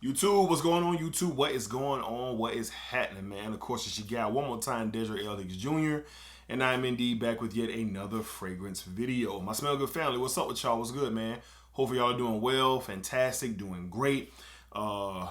YouTube, what's going on, YouTube? What is going on? What is happening, man? Of course, it's your guy, one more time, Desiree Alex Jr., and I'm indeed back with yet another fragrance video. My Smell Good family, what's up with y'all? What's good, man? Hopefully y'all are doing well, fantastic, doing great.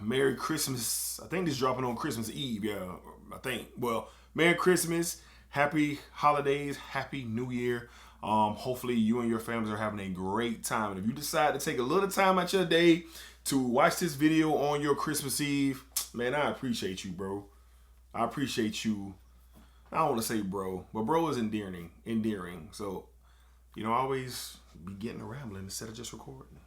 Merry Christmas. I think this is dropping on Christmas Eve, yeah, I think. Well, Merry Christmas, Happy Holidays, Happy New Year. Hopefully you and your families are having a great time. And if you decide to take a little time out your day to watch this video on your Christmas Eve, man, I appreciate you, bro. I appreciate you. I don't want to say bro, but bro is endearing. So, I always be getting a rambling instead of just recording.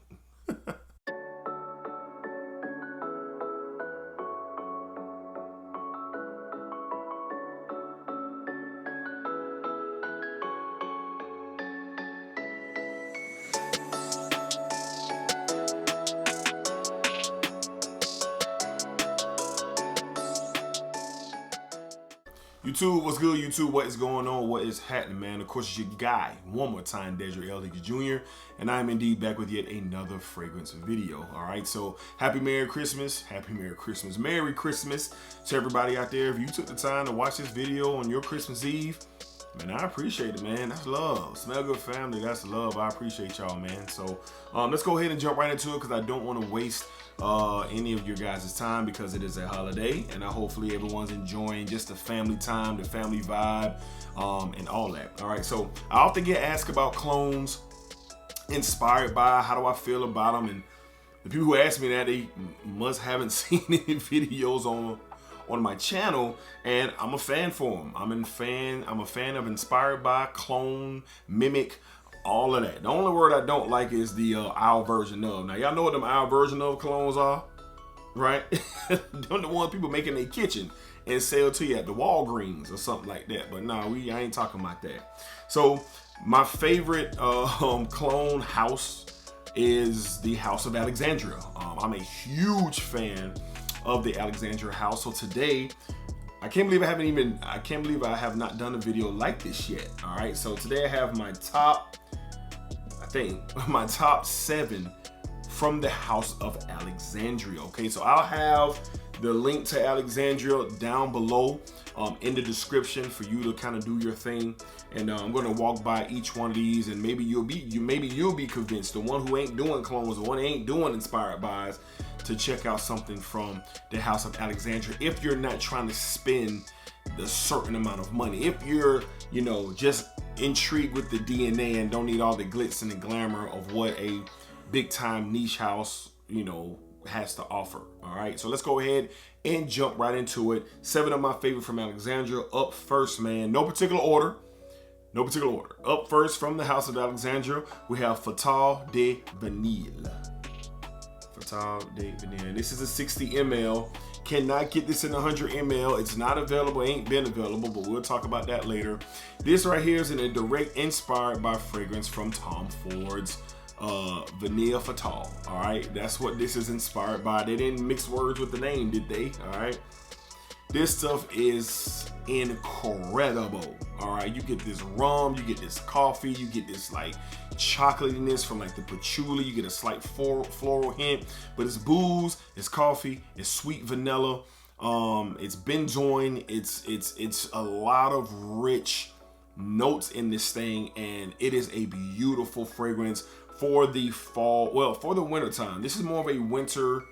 YouTube, what's good, YouTube? What is going on? What is happening, man? Of course, it's your guy, one more time, Desiree Alex Jr., and I am indeed back with yet another fragrance video. All right, so happy Merry Christmas, Merry Christmas to everybody out there. If you took the time to watch this video on your Christmas Eve, man, I appreciate it, man. That's love. Smell Good family, that's love. I appreciate y'all, man. So let's go ahead and jump right into it because I don't want to waste any of your guys' time because it is a holiday, and hopefully everyone's enjoying just the family time, the family vibe, and all that. All right, so I often get asked about clones inspired by, how do I feel about them, and the people who ask me that, they must haven't seen any videos on my channel, and I'm a fan for them. I'm a fan of inspired by, clone, mimic, all of that. The only word I don't like is the our version of. Now, y'all know what them our version of clones are, right? Them the ones people make in their kitchen and sell to you at the Walgreens or something like that. But no, I ain't talking about that. So my favorite clone house is the House of Alexandria. I'm a huge fan of the Alexandria house. So today, I can't believe I have not done a video like this yet. All right, so today I have my top 7 from the House of Alexandria. Okay, so I'll have the link to Alexandria down below in the description for you to kind of do your thing. And I'm going to walk by each one of these, and maybe you'll be convinced, the one who ain't doing clones, the one who ain't doing inspired buys, to check out something from the House of Alexandria if you're not trying to spend the certain amount of money. If you're, just intrigued with the DNA and don't need all the glitz and the glamour of what a big time niche house, has to offer. All right, so let's go ahead and jump right into it. 7 of my favorite from Alexandria. Up first, man, no particular order. Up first from the House of Alexandria, we have Fatal de Vanille. This is a 60 ml. Cannot get this in 100 ml. It's not available, ain't been available, but we'll talk about that later. This right here is a direct inspired by fragrance from Tom Ford's Vanille Fatal. All right, that's what this is inspired by. They didn't mix words with the name, did they? All right. This stuff is incredible. All right, you get this rum, you get this coffee, you get this like chocolatiness from like the patchouli, you get a slight floral hint, but it's booze, it's coffee, it's sweet vanilla, it's benzoin, it's a lot of rich notes in this thing, and it is a beautiful fragrance for the fall, well, for the winter time. This is more of a winter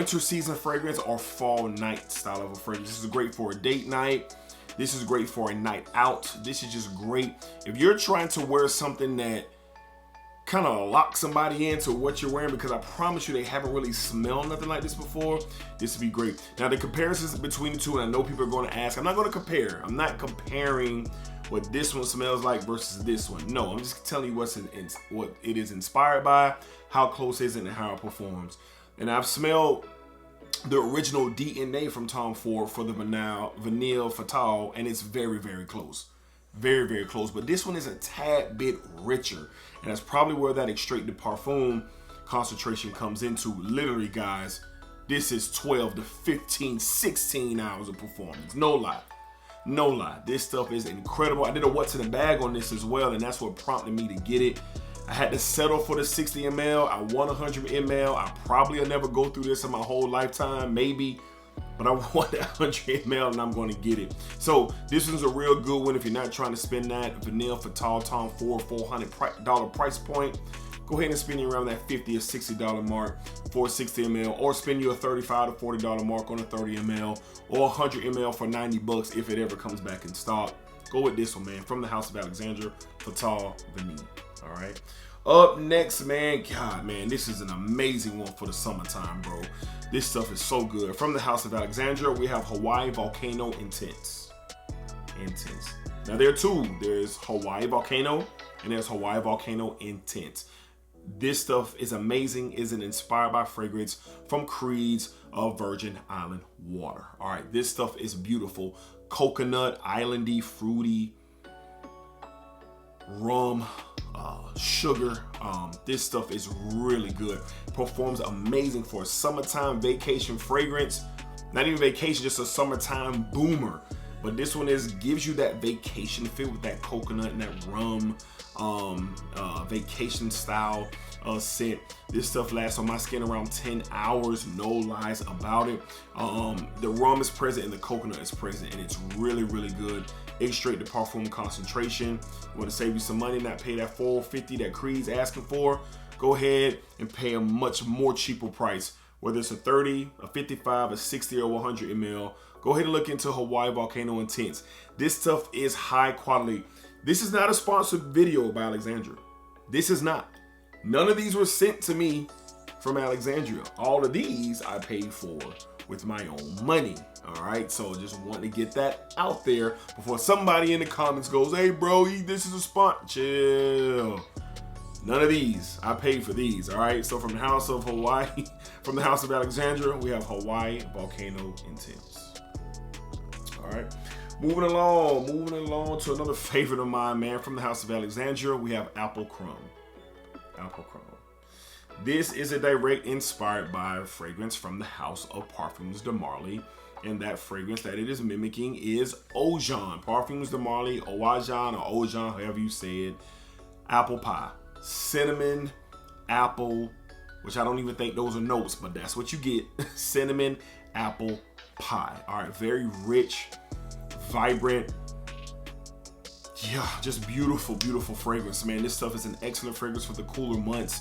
season fragrance or fall night style of a fragrance. This is great for a date night. This is great for a night out. This is just great if you're trying to wear something that kind of locks somebody into what you're wearing, because I promise you they haven't really smelled nothing like this before. This would be great. Now, the comparisons between the two, and I know people are going to ask, I'm not going to compare. I'm not comparing what this one smells like versus this one. No, I'm just telling you what it is inspired by, how close is it, and how it performs. And I've smelled the original DNA from Tom Ford for the Vanille Fatal, and it's very, very close. Very, very close. But this one is a tad bit richer, and that's probably where that extrait de parfum concentration comes into. Literally, guys, this is 12 to 15, 16 hours of performance. No lie. No lie. This stuff is incredible. I did a what's in the bag on this as well, and that's what prompted me to get it. I had to settle for the 60 ml. I want 100 ml. I probably will never go through this in my whole lifetime, maybe. But I want that 100 ml and I'm going to get it. So this one's a real good one if you're not trying to spend that vanilla for Tall Tom $400 price point. Go ahead and spend you around that $50 or $60 mark for 60 ml, or spend you a $35 to $40 mark on a 30 ml, or 100 ml for 90 bucks if it ever comes back in stock. Go with this one, man, from the House of Alexandria Fatale Vanille. All right. Up next, man, God, man, this is an amazing one for the summertime, bro. This stuff is so good. From the House of Alexandria, we have Hawaii Volcano Intense. Now, there are two. There's Hawaii Volcano, and there's Hawaii Volcano Intense. This stuff is amazing. Is an inspired by fragrance from Creed's Virgin Island water. All right, this stuff is beautiful. Coconut, islandy, fruity, rum, sugar. This stuff is really good. Performs amazing for a summertime vacation fragrance. Not even vacation, just a summertime boomer. But this one gives you that vacation feel with that coconut and that rum, vacation style scent. This stuff lasts on my skin around 10 hours, no lies about it. The rum is present and the coconut is present, and it's really, really good. Extrait de Parfum concentration. You want to save you some money, not pay that $4.50 that Creed's asking for? Go ahead and pay a much more cheaper price. Whether it's a 30, a 55, a 60, or 100 ml, go ahead and look into Hawaii Volcano Intense. This stuff is high quality. This is not a sponsored video by Alexandria. This is not. None of these were sent to me from Alexandria. All of these I paid for with my own money. All right, so just want to get that out there before somebody in the comments goes, "Hey bro, this is a spot." Chill. None of these. I paid for these. All right, so from the House of Hawaii, from the House of Alexandria, we have Hawaii Volcano Intense. All right, moving along to another favorite of mine, man. From the House of Alexandria, we have Apple Crumb. This is a direct inspired by fragrance from the House of Parfums de Marly, and that fragrance that it is mimicking is Ojan. Parfums de Marly, Ojan, or Ojan, however you say it. Apple pie, cinnamon, apple, which I don't even think those are notes, but that's what you get. Cinnamon, apple pie. All right, very rich, vibrant. Yeah, just beautiful, beautiful fragrance, man. This stuff is an excellent fragrance for the cooler months.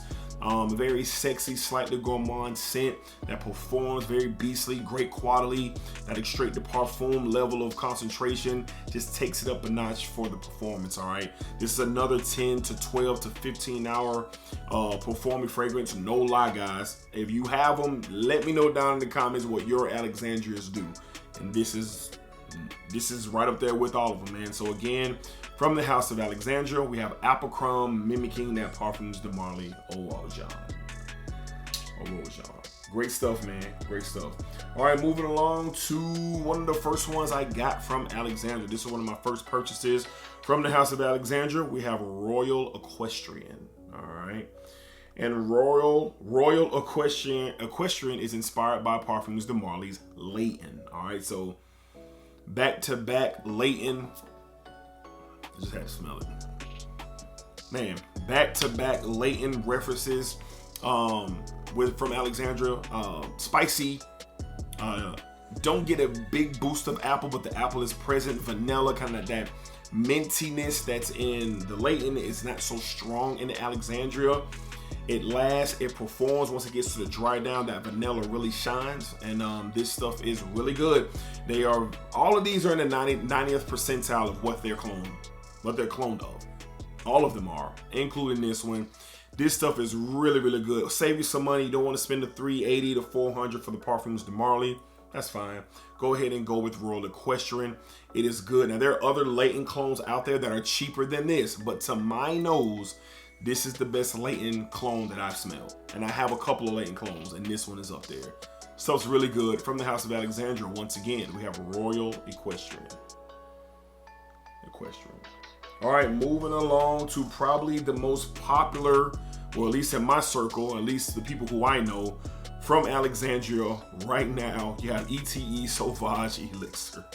Very sexy, slightly gourmand scent that performs very beastly, great quality. That extrait de parfum level of concentration just takes it up a notch for the performance. All right, this is another 10 to 12 to 15 hour performing fragrance. No lie, guys. If you have them, let me know down in the comments what your Alexandrias do. And this is right up there with all of them, man. So again, from the House of Alexandria, we have Apple Crumb mimicking that Parfums de Marly Ojan. Great stuff, man. Great stuff. All right, moving along to one of the first ones I got from Alexandria. This is one of my first purchases from the House of Alexandria. We have Royal Equestrian. All right. And Royal Equestrian is inspired by Parfums de Marly's Leighton. All right, so back-to-back Leighton. I just had to smell it. Man, back-to-back Leighton references from Alexandria. Spicy. Don't get a big boost of apple, but the apple is present. Vanilla, kind of that mintiness that's in the Leighton is not so strong in the Alexandria. It lasts, it performs. Once it gets to the dry down, that vanilla really shines, and this stuff is really good. All of these are in the 90th percentile of what they're cloned of. All of them are, including this one. This stuff is really, really good. Save you some money. You don't want to spend the $380 to $400 for the Parfums de Marly. That's fine. Go ahead and go with Royal Equestrian. It is good. Now, there are other Leighton clones out there that are cheaper than this, but to my nose, this is the best Leighton clone that I've smelled. And I have a couple of Leighton clones, and this one is up there. Stuff's really good. From the House of Alexandria, once again, we have Royal Equestrian. All right, moving along to probably the most popular, or at least in my circle, at least the people who I know, from Alexandria right now, you have ETE Sauvage Elixir.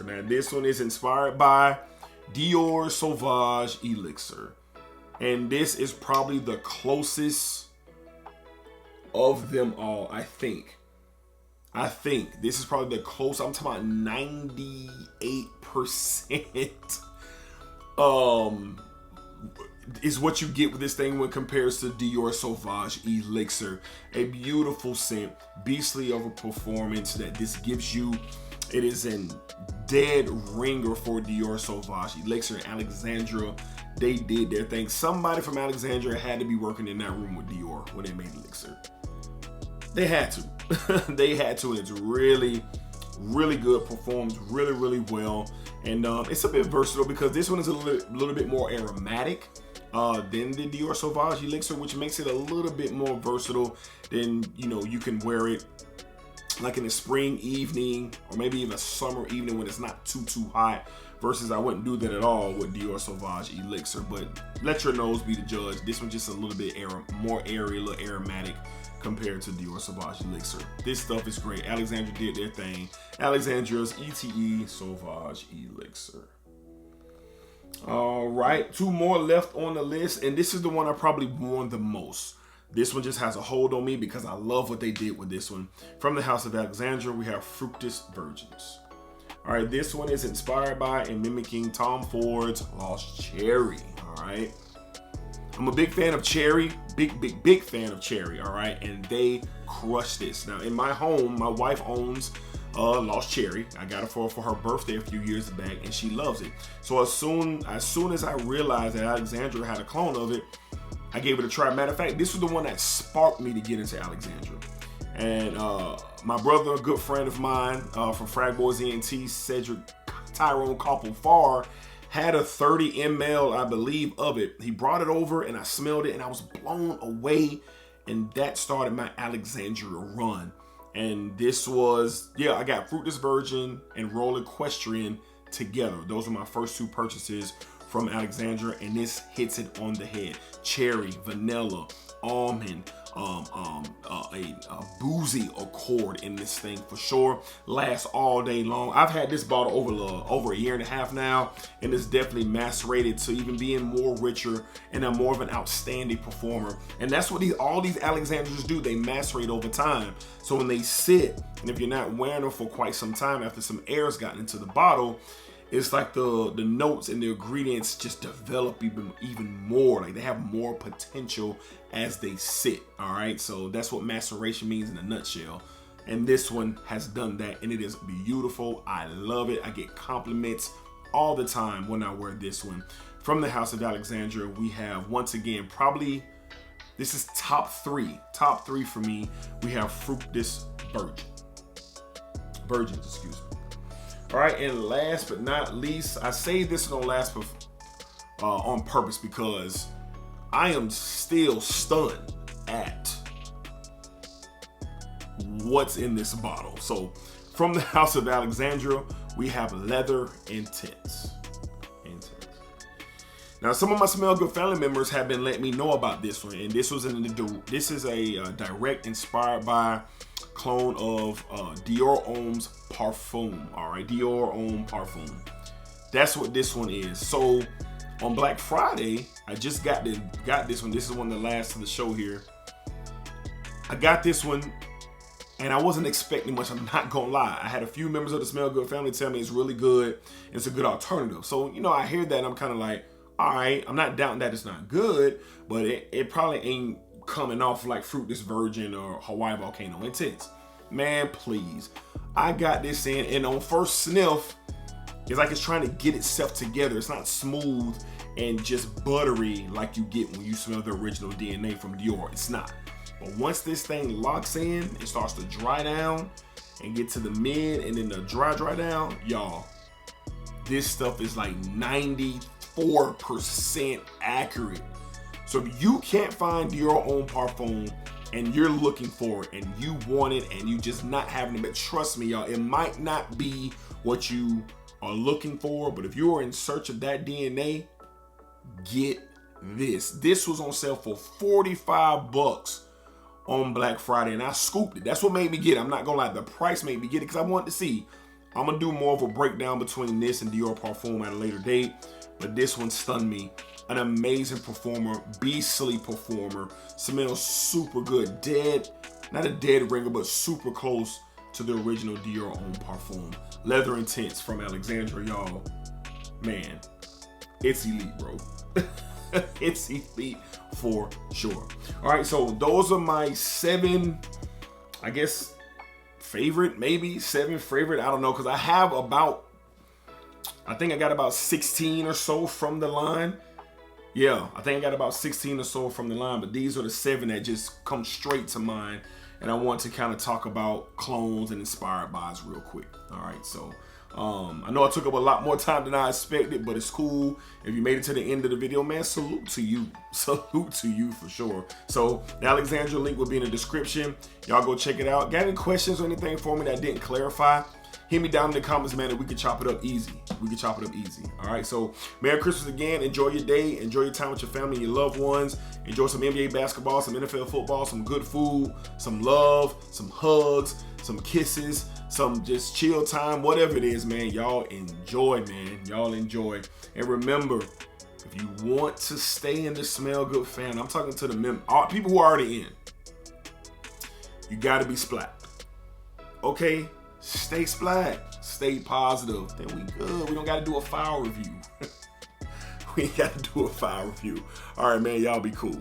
Now, this one is inspired by Dior Sauvage Elixir. And this is probably the closest of them all, I think. This is probably the close. I'm talking about 98% is what you get with this thing when compares to Dior Sauvage Elixir. A beautiful scent, beastly of a performance that this gives you. It is an dead ringer for Dior Sauvage Elixir. And Alexandria, they did their thing. Somebody from Alexandria had to be working in that room with Dior when they made Elixir. They had to. They had to, and it's really, really good. Performs really, really well. And it's a bit versatile because this one is a little bit more aromatic than the Dior Sauvage Elixir, which makes it a little bit more versatile. Then, you know, you can wear it like in a spring evening or maybe even a summer evening when it's not too hot, versus I wouldn't do that at all with Dior Sauvage Elixir. But let your nose be the judge. This one's just a little bit more airy, a little aromatic compared to Dior Sauvage Elixir. This stuff is great. Alexandria did their thing. Alexandria's ETE Sauvage Elixir. All right, 2 more left on the list, and this is the one I probably worn the most. This one just has a hold on me because I love what they did with this one. From the House of Alexandria, we have Fructus Virgins. All right, this one is inspired by and mimicking Tom Ford's Lost Cherry. All right. I'm a big fan of cherry, big fan of cherry, all right? And they crush this. Now, in my home, my wife owns Lost Cherry. I got it for her birthday a few years back, and she loves it. So as soon as I realized that Alexandria had a clone of it, I gave it a try. Matter of fact, this was the one that sparked me to get into Alexandria. And my brother, a good friend of mine from Frag Boys ENT, Cedric Tyrone Koppel Farr, had a 30 ml, I believe, of it. He brought it over and I smelled it and I was blown away. And that started my Alexandria run. And this was, I got Fructus Virgin and Royal Equestrian together. Those were my first 2 purchases from Alexandria, and this hits it on the head. Cherry, vanilla, almond, a boozy accord in this thing for sure. Lasts all day long. I've had this bottle over a year and a half now, and it's definitely macerated to even being more richer and a more of an outstanding performer. And that's what all these Alexandrias do. They macerate over time. So when they sit, and if you're not wearing them for quite some time after some air's gotten into the bottle, it's like the notes and the ingredients just develop even more. Like they have more potential as they sit. All right, so that's what maceration means in a nutshell. And this one has done that, and it is beautiful. I love it. I get compliments all the time when I wear this one. From the House of Alexandria, we have, once again, probably this is top three for me. We have Fructus Virgins, excuse me. All right, and last but not least, I say this on last on purpose because I am still stunned at what's in this bottle. So from the House of Alexandria, we have Leather Intense. Now, some of my Smell Good family members have been letting me know about this one, and this is a direct inspired by clone of Dior Homme Parfum. All right, Dior Homme Parfum. That's what this one is. So on Black Friday, I just got this one. This is one of the last of the show here. I got this one, and I wasn't expecting much. I'm not gonna lie. I had a few members of the Smell Good family tell me it's really good. It's a good alternative. So I hear that, and I'm kind of like, all right, I'm not doubting that it's not good, but it probably ain't coming off like Fructus Virgin or Hawaii Volcano Intense. Man, please. I got this in, and on first sniff, it's like it's trying to get itself together. It's not smooth and just buttery like you get when you smell the original DNA from Dior. It's not. But once this thing locks in, it starts to dry down and get to the mid and then the dry down, y'all, this stuff is like 94% accurate. So if you can't find Dior Homme Parfum and you're looking for it and you want it and you just not having it, but trust me, y'all, it might not be what you are looking for, but if you are in search of that DNA, get this. This was on sale for $45 on Black Friday, and I scooped it. That's what made me get it. I'm not gonna lie, the price made me get it because I wanted to see, I'm gonna do more of a breakdown between this and Dior Parfum at a later date, but this one stunned me. An amazing performer, beastly performer, smells super good. Dead, not a dead ringer, but super close to the original Dior Homme Parfum. Leather Intense from Alexandria, y'all. Man, it's elite, bro. It's elite for sure. All right, so those are my 7, I guess, favorite, maybe 7 favorite. I don't know, because I have about, I think I got about 16 or so from the line. Yeah, I think I got about 16 or so from the line, but these are the 7 that just come straight to mind. And I want to kind of talk about clones and inspired buys real quick. All right, so I know I took up a lot more time than I expected, but it's cool. If you made it to the end of the video, man, salute to you. Salute to you for sure. So the Alexandria link will be in the description. Y'all go check it out. Got any questions or anything for me that I didn't clarify? Hit me down in the comments, man, and we can chop it up easy. We can chop it up easy. All right, so Merry Christmas again. Enjoy your day. Enjoy your time with your family and your loved ones. Enjoy some NBA basketball, some NFL football, some good food, some love, some hugs, some kisses, some just chill time, whatever it is, man. Y'all enjoy, man. Y'all enjoy. And remember, if you want to stay in the Smell Good fan, I'm talking to the people who are already in. You got to be splat. Okay? Stay splat. Stay positive. Then we good. We don't got to do a foul review. We ain't got to do a foul review. All right, man. Y'all be cool.